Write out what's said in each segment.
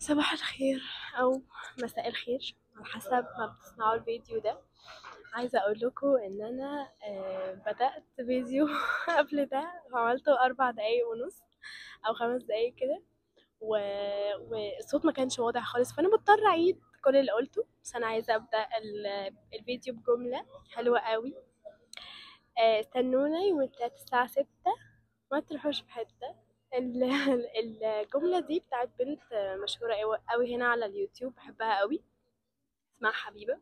صباح الخير او مساء الخير على حسب ما بتسمعوا الفيديو ده. عايزه اقول لكم ان انا بدات فيديو قبل ده عملته 4 دقايق ونص او 5 دقايق كده والصوت ما كانش واضح خالص، فانا مضطره اعيد كل اللي قلته. بس انا عايزه ابدا الفيديو بجمله حلوه قوي. استنونا يوم التلات الساعه 6، ما تروحوش في حته. الجمله دي بتاعت بنت مشهوره قوي هنا على اليوتيوب، بحبها قوي، اسمها حبيبه.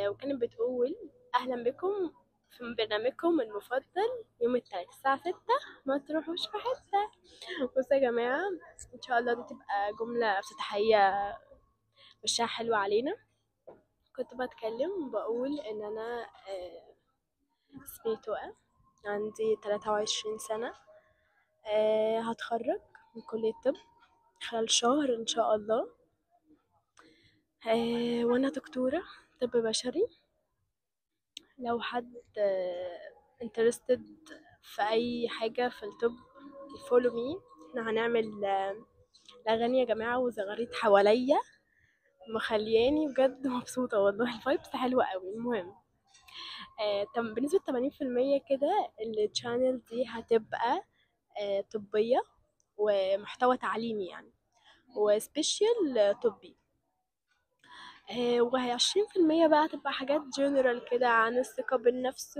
وكانت بتقول: اهلا بكم في برنامجكم المفضل يوم التلات الساعه 6، ما تروحوش في حته. بصوا يا جماعه، ان شاء الله دي تبقى جمله افتتاحيه وشها حلو علينا. كنت بتكلم وبقول ان انا اسمي تقى، عندي 23 سنه، هتخرج من كليه الطب خلال شهر ان شاء الله. وانا دكتوره طب بشري. لو حد interested في اي حاجه في الطب follow me. احنا هنعمل اغاني يا جماعه وزغاريت حواليا مخلياني بجد مبسوطه، والله الفايبس حلوه قوي. المهم بنسبه 80% كده الشانل دي هتبقى طبيه ومحتوى تعليمي يعني، وسبيشال طبي. وهي 20% بقى تبقى حاجات جنرال كده عن الثقة بالنفس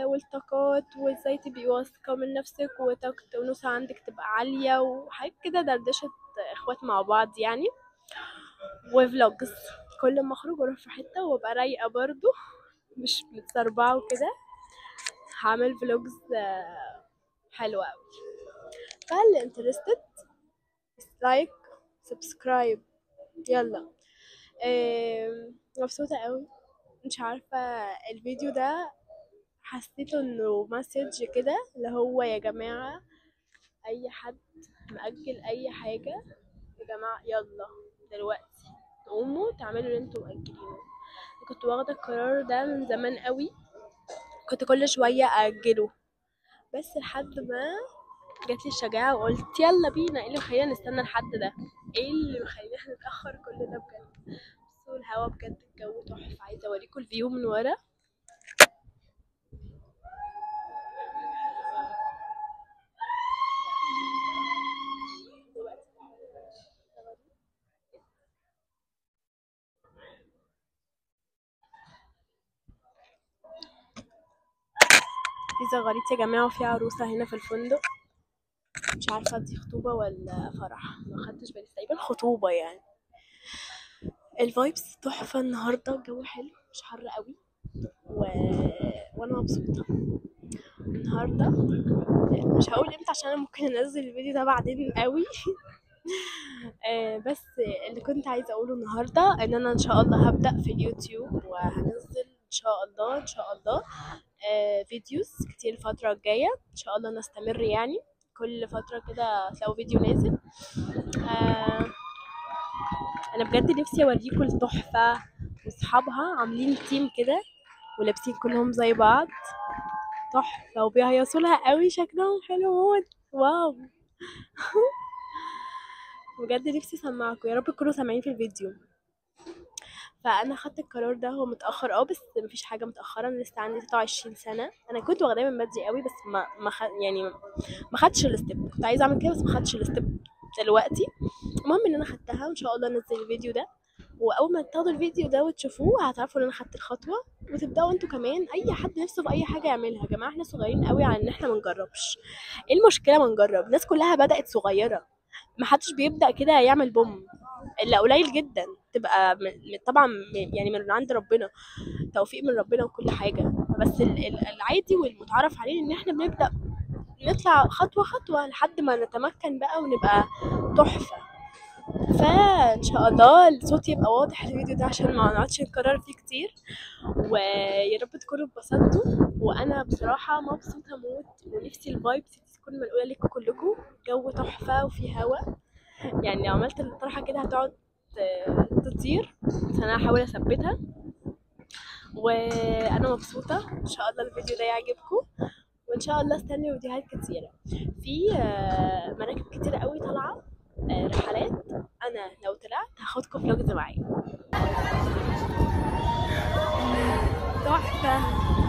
والطاقات، وازاي تبقي واثقة من نفسك وطاقة الأنوثة عندك تبقى عالية، وحاجات كده دردشة اخوات مع بعض يعني. وفلوجز كل ما اخرج واروح في حتة وابقى رايقة برضو، مش متسربعة وكده. هعمل فلوجز حلوة اوي. فاللي انترستد لايك سبسكرايب يلا. مبسوطة قوي، مش عارفة. الفيديو ده حسيته انه مسج كده، اللي هو يا جماعة اي حد مأجل اي حاجة، يا جماعة يلا دلوقتي تقوموا تعملوا اللي انتوا مأجلينه. كنت واخدة القرار ده من زمان قوي، كنت كل شوية أجله، بس لحد ما جاتلي الشجاعة وقلت يلا بينا. ايه اللي مخلينا نستنى لحد ده؟ ايه اللي مخلينا نتأخر كل ده بجد؟ بصوا الهوا بجد، الجو تحفة. عايزة اوريكم الفيو من ورا. في زغاريت يا جماعة، وفي عروسة هنا في الفندق. مش عارفة دي خطوبة ولا فرح، ما خدتش بالي، تقريبا خطوبة يعني. الفايبس تحفة النهاردة، الجو حلو مش حر قوي و... وانا مبسوطة النهاردة. مش هقول امتى عشان انا ممكن انزل الفيديو ده بعدين قوي. بس اللي كنت عايزة اقوله النهاردة ان انا ان شاء الله هبدأ في اليوتيوب، وهنزل ان شاء الله ان شاء الله فيديوز كتير الفترة الجاية ان شاء الله. نستمر يعني، كل فترة كده تلاقوا فيديو نازل. آه انا بجد نفسي اوريكم التحفة، واصحابها عاملين تيم كده ولابسين كلهم زي بعض، تحفة، وبيهيصوا لها قوي، شكلهم حلو موت. واو. بجد نفسي اسمعكم، يا رب تكونوا سامعين في الفيديو. فانا خدت القرار ده، هو متاخر بس مفيش حاجه متاخره، انا لسه عندي 23 سنه. انا كنت واخداه من بدري قوي، بس يعني ما خدتش الستيب. كنت عايزه اعمل كده بس ما خدتش الستيب دلوقتي. المهم ان انا خدتها، وان شاء الله انزل الفيديو ده، واول ما تاخدوا الفيديو ده وتشوفوه هتعرفوا ان انا خدت الخطوه، وتبداوا انتوا كمان. اي حد نفسه في اي حاجه يعملها يا جماعه، احنا صغيرين قوي على ان احنا ما نجربش. ايه المشكله ما نجرب؟ الناس كلها بدات صغيره، ما حدش بيبدا كده يعمل بوم، الا قليل جدا. تبقى طبعا يعني من عند ربنا، توفيق من ربنا وكل حاجه. بس العادي والمتعارف عليه ان احنا بنبدا نطلع خطوه خطوه لحد ما نتمكن بقى ونبقى تحفه. فان شاء الله الصوت يبقى واضح الفيديو ده عشان ما نقعدش نكرر فيه كتير، ويا رب تكونوا اتبسطتوا. وانا بصراحه مبسوطه موت، ونفسي الفايبس تكون منقوله لكم كلكم. جو تحفه وفي هوا، يعني لو عملت الطرحه كده هتقعد تطير، بس انا هحاول اثبتها. وانا مبسوطه، ان شاء الله الفيديو ده يعجبكم، وان شاء الله استنوا فيديوهات كتيره. في مراكب كتيره قوي طالعه رحلات، انا لو طلعت هاخدكم فلوجز معايا. تحفه.